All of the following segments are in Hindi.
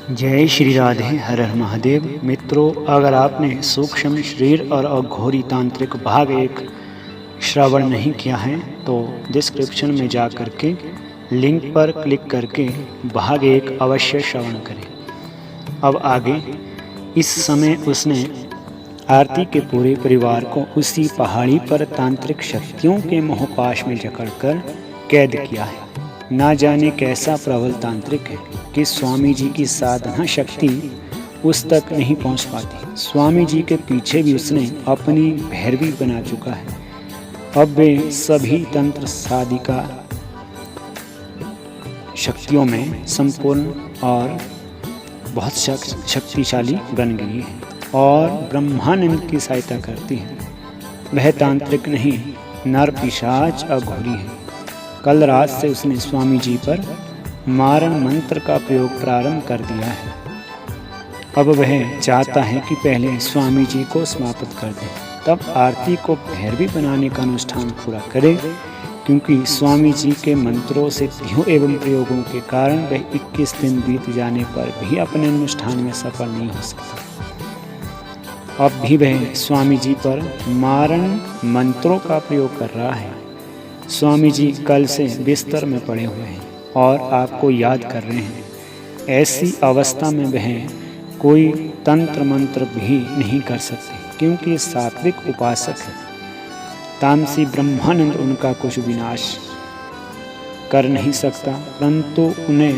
जय श्री राधे, हर हर महादेव। मित्रों, अगर आपने सूक्ष्म शरीर और अघोरी तांत्रिक भाग 1 श्रवण नहीं किया है तो डिस्क्रिप्शन में जा करके लिंक पर क्लिक करके भाग 1 अवश्य श्रवण करें। अब आगे, इस समय उसने आरती के पूरे परिवार को उसी पहाड़ी पर तांत्रिक शक्तियों के मोहपाश में जकड़कर कैद किया है। ना जाने कैसा प्रबल तांत्रिक है कि स्वामी जी की साधना शक्ति उस तक नहीं पहुंच पाती। स्वामी जी के पीछे भी उसने अपनी भैरवी बना चुका है। अब वे सभी तंत्र साधिका शक्तियों में संपूर्ण और बहुत शक्तिशाली बन गई है और ब्रह्मानंद की सहायता करती है। वह तांत्रिक नहीं, नर पिशाच अघोरी है। कल रात से उसने स्वामी जी पर मारण मंत्र का प्रयोग प्रारंभ कर दिया है। अब वह चाहता है कि पहले स्वामी जी को समाप्त कर दे, तब आरती को भैरवी बनाने का अनुष्ठान पूरा करे, क्योंकि स्वामी जी के मंत्रों सिद्धियों एवं प्रयोगों के कारण वह 21 दिन बीत जाने पर भी अपने अनुष्ठान में सफल नहीं हो सकता। अब भी वह स्वामी जी पर मारण मंत्रों का प्रयोग कर रहा है। स्वामी जी कल से बिस्तर में पड़े हुए हैं और आपको याद कर रहे हैं। ऐसी अवस्था में वह कोई तंत्र मंत्र भी नहीं कर सकते, क्योंकि सात्विक उपासक है। तामसी ब्रह्मानंद उनका कुछ विनाश कर नहीं सकता, परंतु उन्हें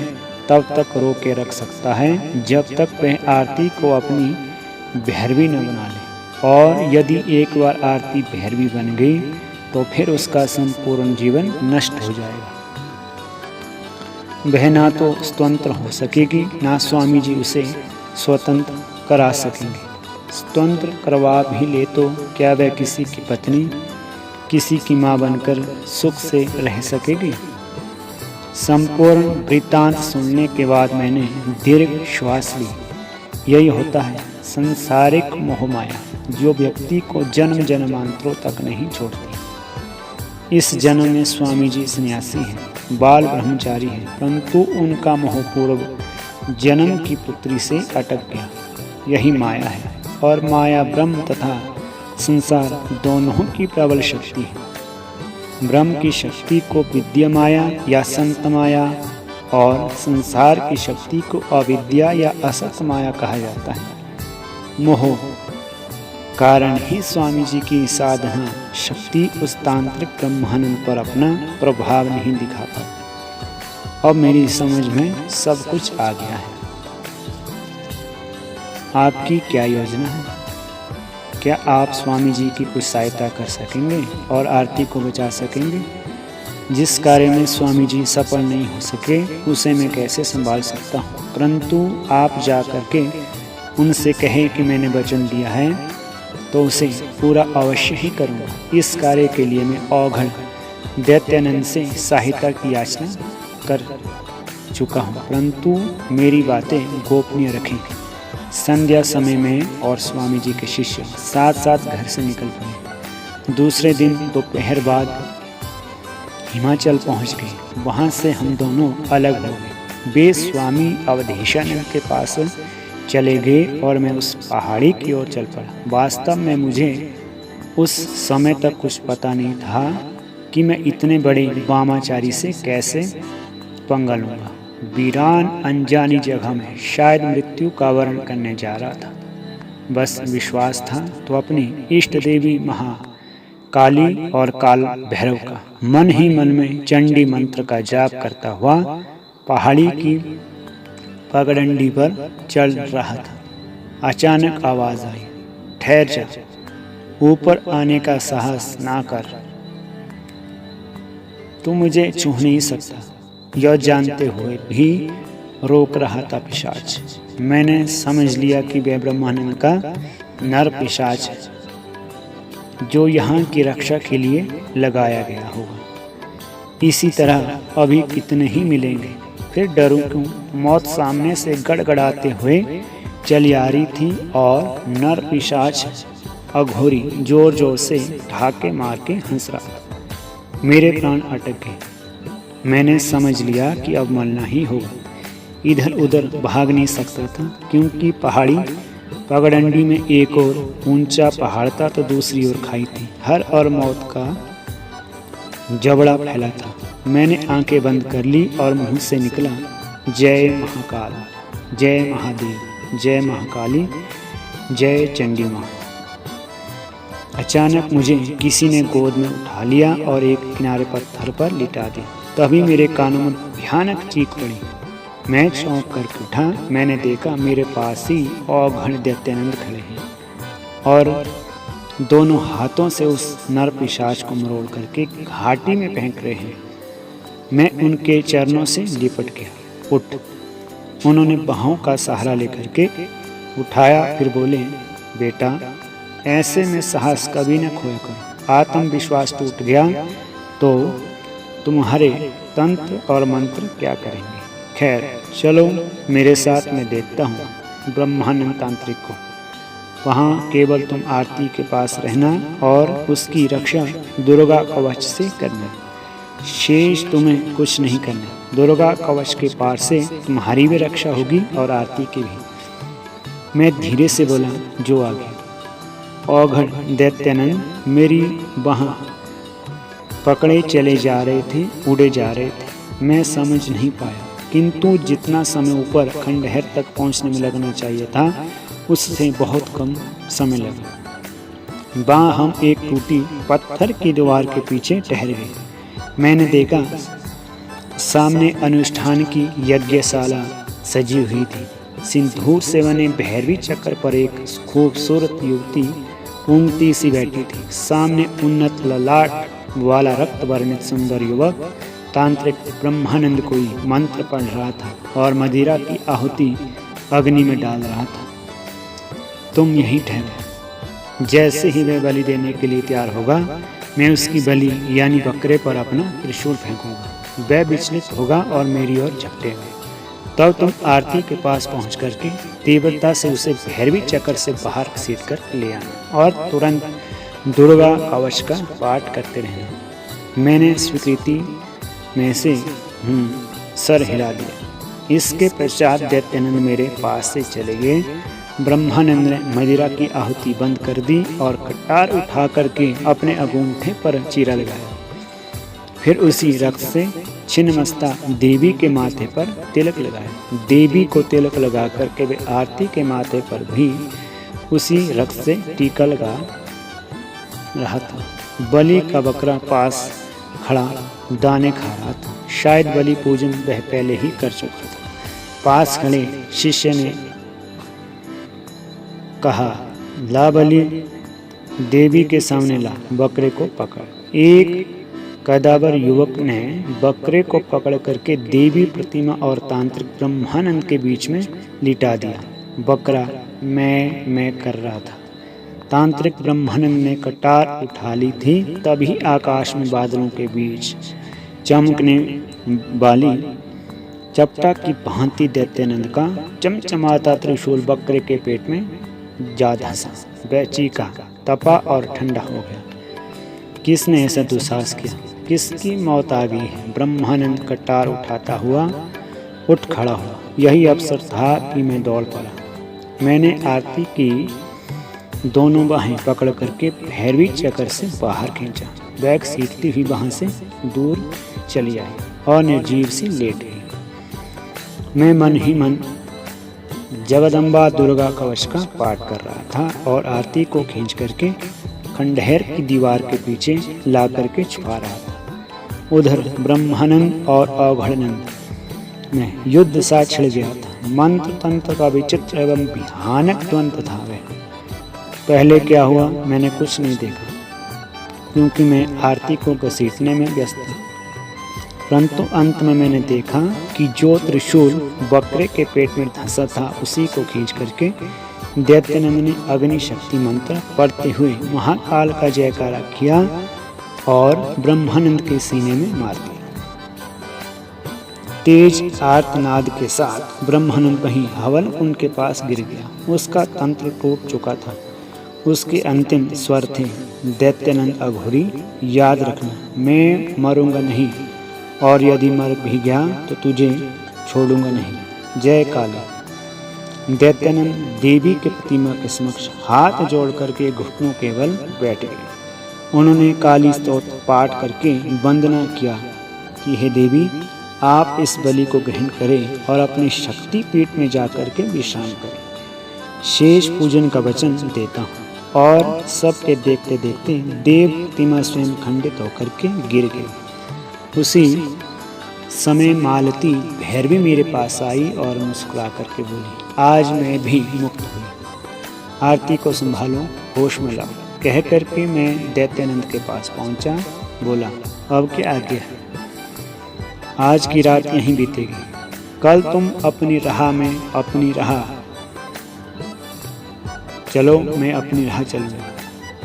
तब तक रोके रख सकता है जब तक वह आरती को अपनी भैरवी न बना ले। और यदि एक बार आरती भैरवी बन गई तो फिर उसका संपूर्ण जीवन नष्ट हो जाएगा। वह ना तो स्वतंत्र हो सकेगी, ना स्वामी जी उसे स्वतंत्र करा सकेंगे। स्वतंत्र करवा भी ले तो क्या वह किसी की पत्नी, किसी की माँ बनकर सुख से रह सकेगी? संपूर्ण वृत्तांत सुनने के बाद मैंने दीर्घ श्वास ली। यही होता है संसारिक मोहमाया, जो व्यक्ति को जन्म जन्मांतरों तक नहीं छोड़ती। इस जन्म में स्वामी जी सन्यासी हैं, बाल ब्रह्मचारी हैं, परंतु उनका मोहपूर्व जन्म की पुत्री से अटक गया। यही माया है, और माया ब्रह्म तथा संसार दोनों की प्रबल शक्ति है। ब्रह्म की शक्ति को विद्या माया या संत माया और संसार की शक्ति को अविद्या या असत माया कहा जाता है। मोह कारण ही स्वामी जी की साधना शक्ति उस तांत्रिक ब्रह्मानंद पर अपना प्रभाव नहीं दिखा पाती। अब मेरी समझ में सब कुछ आ गया है। आपकी क्या योजना है? क्या आप स्वामी जी की कुछ सहायता कर सकेंगे और आरती को बचा सकेंगे? जिस कार्य में स्वामी जी सफल नहीं हो सके उसे मैं कैसे संभाल सकता हूँ, परंतु आप जा करके उनसे कहें कि मैंने वचन दिया है तो उसे पूरा अवश्य ही करूँगा। इस कार्य के लिए मैं औघड़ दैत्यानंद से सहायता की याचना कर चुका हूँ, परंतु मेरी बातें गोपनीय रखेंगे। संध्या समय में और स्वामी जी के शिष्य साथ साथ घर से निकल पड़े। दूसरे दिन दोपहर बाद हिमाचल पहुँच गए। वहाँ से हम दोनों अलग हो गए। वे स्वामी अवधेशानंद के पास चले गए और मैं उस पहाड़ी की ओर चल पड़ा। वास्तव में मुझे उस समय तक कुछ पता नहीं था कि मैं इतने बड़े वामाचारी से कैसे पंगा लूँगा। वीरान अनजानी जगह में शायद मृत्यु का वर्ण करने जा रहा था। बस विश्वास था तो अपनी इष्ट देवी महाकाली और काल भैरव का मन ही मन में चंडी मंत्र का जाप करता हुआ पहाड़ी की पगडंडी पर चल रहा था। अचानक आवाज आई, ठहर जा, ऊपर आने का साहस ना कर, तू मुझे छू नहीं सकता। यह जानते हुए भी रोक रहा था पिशाच। मैंने समझ लिया कि वह ब्रह्मानंद का नर पिशाच है, जो यहाँ की रक्षा के लिए लगाया गया होगा। इसी तरह अभी कितने ही मिलेंगे, फिर डरूं क्यों? मौत सामने से गड़गड़ाते हुए चली आ रही थी और नर पिशाच अघोरी जोर जोर से ढाके मार के हंस रहा था। मेरे प्राण अटक गए। मैंने समझ लिया कि अब मरना ही होगा। इधर उधर भाग नहीं सकता था, क्योंकि पहाड़ी पगडंडी में एक और ऊंचा पहाड़ था तो दूसरी ओर खाई थी। हर और मौत का जबड़ा फैला था। मैंने आंखें बंद कर ली और मुंह से निकला, जय महाकाल, जय महादेव, जय महाकाली, जय चंडी माँ। अचानक मुझे किसी ने गोद में उठा लिया और एक किनारे पत्थर पर लिटा दिया। तभी मेरे कानों में भयानक चीख पड़ी। मैं चौंक करके उठा। मैंने देखा मेरे पास ही औघड़ दैत्यानंद खड़े हैं और दोनों हाथों से उस नर पिशाच को मरोड़ करके घाटी में फेंक रहे हैं। मैं उनके चरणों से लिपट गया। उठ। उन्होंने बाहों का सहारा लेकर के उठाया, फिर बोले, बेटा ऐसे में साहस कभी न खोया करो। आत्मविश्वास टूट गया तो तुम्हारे तंत्र और मंत्र क्या करेंगे। खैर चलो मेरे साथ, मैं देखता हूँ ब्रह्मानंद तांत्रिक को। वहाँ केवल तुम आरती के पास रहना और उसकी रक्षा दुर्गा कवच से करना। शेष तुम्हें कुछ नहीं करना। दुर्गा कवच के पार से तुम्हारी भी रक्षा होगी और आरती की भी। मैं धीरे से बोला, जो आगे। औघड़ दैत्यानंद मेरी बाह पकड़े चले जा रहे थे, उड़े जा रहे थे। मैं समझ नहीं पाया, किंतु जितना समय ऊपर खंडहर तक पहुंचने में लगना चाहिए था उससे बहुत कम समय लगा। बाँ हम एक टूटी पत्थर की दीवार के पीछे ठहर गए। मैंने देखा सामने अनुष्ठान की यज्ञशाला सजी हुई थी। सिंदूर से बने भैरवी चक्र पर एक खूबसूरत युवती ऊँगती सी बैठी थी। सामने उन्नत ललाट वाला रक्त वर्णित सुंदर युवक तांत्रिक ब्रह्मानंद कोई मंत्र पढ़ रहा था और मदिरा की आहुति अग्नि में डाल रहा था। तुम यहीं ठहरो। जैसे ही वह बलि देने के लिए तैयार होगा, मैं उसकी बलि यानी बकरे पर अपना त्रिशूल फेंकूंगा। वह विचलित होगा और मेरी ओर झपटेगा। तब तुम आरती के पास पहुंच करके तीव्रता से उसे भैरवी चक्र से बाहर घसीट कर ले आना और तुरंत दुर्गा कवच का पाठ करते रहना। मैंने स्वीकृति में से सर हिला दिया। इसके पश्चात दैत्यानंद मेरे पास से चले गए। ब्रह्मानंद ने मदिरा की आहुति बंद कर दी और कटार उठा करके अपने अंगूठे पर चीरा लगाया। फिर उसी रक्त से छिन्नमस्ता देवी के माथे पर तिलक लगाया। देवी को तिलक लगा करके वे आरती के माथे पर भी उसी रक्त से टीका लगा रहा था। बलि का बकरा पास खड़ा दाने खा रहा था। शायद बलि पूजन वह पहले ही कर चुका था। पास खड़े शिष्य ने कहा, ला बलि, देवी के सामने ला, बकरे को पकड़। एक कदावर युवक ने बकरे को पकड़ करके देवी प्रतिमा और तांत्रिक ब्रह्मानंद के बीच में लिटा दिया। बकरा मैं कर रहा था। तांत्रिक ब्रह्मानंद ने कटार उठा ली थी। तभी आकाश में बादलों के बीच चमकने वाली चपटा की भांति दैत्यानंद का चमचमाता त्रिशूल बकरे के पेट में जा धंसा। वह चीखा, तपा और ठंडा हो गया। किसने ऐसा दुस्साहस किया? किसकी मौत आ गई है? ब्रह्मानंद कटार उठाता हुआ उठ खड़ा हुआ। यही अवसर था कि मैं दौड़ पड़ा। मैंने आरती की दोनों बाहें पकड़ करके भैरवी चक्र से बाहर खींचा। बैग सीखती हुई वहां से दूर चली आई और निर्जीव सी लेट गई। मैं मन ही मन जगदम्बा दुर्गा कवच का पाठ कर रहा था और आरती को खींच करके खंडहर की दीवार के पीछे ला करके छुपा रहा था। उधर ब्रह्मानंद और औघड़नंद में युद्ध सा छिड़ गया था। मंत्र तंत्र का विचित्र एवं भयानक द्वंद्व था। वह पहले क्या हुआ मैंने कुछ नहीं देखा, क्योंकि मैं आरती को घसीटने में व्यस्त था। परंतु अंत में मैंने देखा कि जो त्रिशूल बकरे के पेट में धंसा था उसी को खींच करके दैत्यानंद ने अग्नि शक्ति मंत्र पढ़ते हुए महाकाल का जयकारा किया और ब्रह्मानंद के सीने में मार दिया। तेज आर्तनाद के साथ ब्रह्मानंद वहीं हवन कुंड के पास गिर गया। उसका तंत्र टूट चुका था। उसके अंतिम स्वर थे, दैत्यानंद अघोरी, याद रखना मैं मरूंगा नहीं, और यदि मर भी गया तो तुझे छोड़ूंगा नहीं। जय काली। दैत्यानंद देवी के प्रतिमा के समक्ष हाथ जोड़ करके घुटनों के बल बैठ गए। उन्होंने काली स्तोत्र पाठ करके वंदना किया कि हे देवी, आप इस बलि को ग्रहण करें और अपने शक्ति पीठ में जाकर के विश्राम करें। शेष पूजन का वचन देता हूँ। और सबके देखते देखते देव प्रतिमा स्वयं खंडित होकर के गिर गई। उसी समय मालती भैरवी मेरे पास आई और मुस्कुरा करके बोली, आज मैं भी मुक्त हुई, आरती को संभालो, होश में लाओ। कह करके मैं दैत्यानंद के पास पहुंचा। बोला, अब क्या आज्ञा है? आज की रात यहीं बीतेगी, कल तुम अपनी राह में अपनी राह चलो, मैं अपनी राह चलूंगा।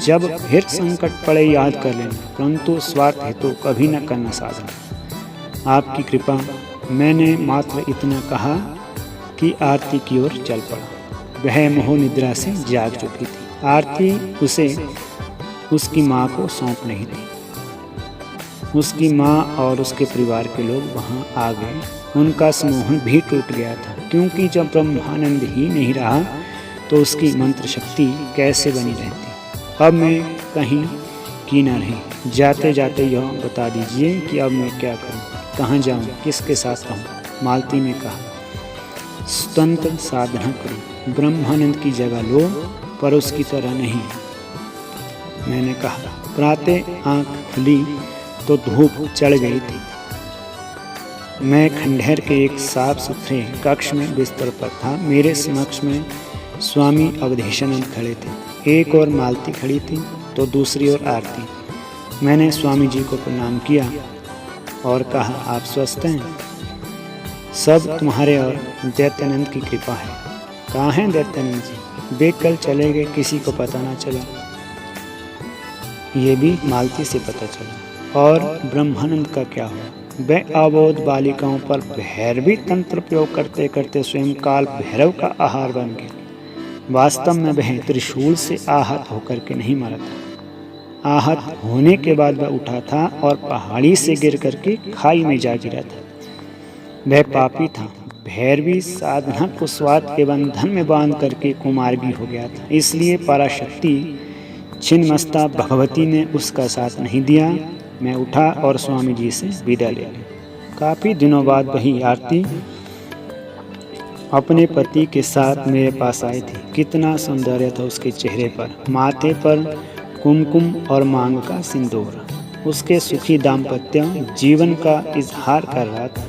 जब फिर संकट पड़े याद कर लेना, परंतु स्वार्थ हेतु कभी न करना साधना। आपकी कृपा। मैंने मात्र इतना कहा कि आरती की ओर चल पड़ा। वह मोह निद्रा से जाग चुकी थी। आरती उसे उसकी माँ को सौंप नहीं थी। उसकी माँ और उसके परिवार के लोग वहाँ आ गए। उनका सम्मोहन भी टूट गया था, क्योंकि जब ब्रह्मानंद ही नहीं रहा तो उसकी मंत्र शक्ति कैसे बनी रहती। अब मैं कहीं की न रही। जाते जाते यह बता दीजिए कि अब मैं क्या करूं, कहाँ जाऊं, किसके साथ रहूं। मालती ने कहा, स्वतंत्र साधना करो, ब्रह्मानंद की जगह लो, पर उसकी तरह नहीं। मैंने कहा, प्रातः आँख खुली तो धूप चढ़ गई थी। मैं खंडहर के एक साफ सुथरे कक्ष में बिस्तर पर था। मेरे समक्ष में स्वामी अवधेशानंद खड़े थे। एक और मालती खड़ी थी तो दूसरी ओर आरती। मैंने स्वामी जी को प्रणाम किया और कहा, आप स्वस्थ हैं? सब तुम्हारे और दैत्यानंद की कृपा है। कहाँ हैं दैत्यानंद जी? वे कल चले गए, किसी को पता ना चला। ये भी मालती से पता चला। और ब्रह्मानंद का क्या हुआ? वह अबोध बालिकाओं पर भैरवी तंत्र प्रयोग करते करते स्वयं काल भैरव का आहार बन गया। वास्तव में वह त्रिशूल से आहत होकर के नहीं मरा था। आहत होने के बाद वह उठा था और पहाड़ी से गिर करके खाई में जा गिरा था। वह पापी था। भैरवी साधना को स्वार्थ के बंधन में बांध करके कुमार्गी हो गया था। इसलिए पराशक्ति छिन्नमस्ता भगवती ने उसका साथ नहीं दिया। मैं उठा और स्वामी जी से विदा ले ली। काफ़ी दिनों बाद वही आरती अपने पति के साथ मेरे पास आई थी। कितना सौंदर्य था उसके चेहरे पर, माथे पर कुमकुम और मांग का सिंदूर। उसके सुखी दाम्पत्य जीवन का इजहार कर रहा था।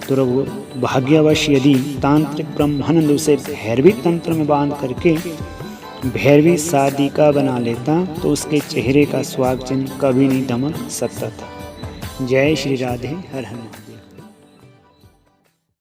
दुर्भाग्यवश यदि तांत्रिक ब्रह्मानंद उसे भैरवी तंत्र में बांध करके भैरवी साधिका बना लेता तो उसके चेहरे का स्वाग चिन्ह कभी नहीं दमक सकता था। जय श्री राधे। हर हर।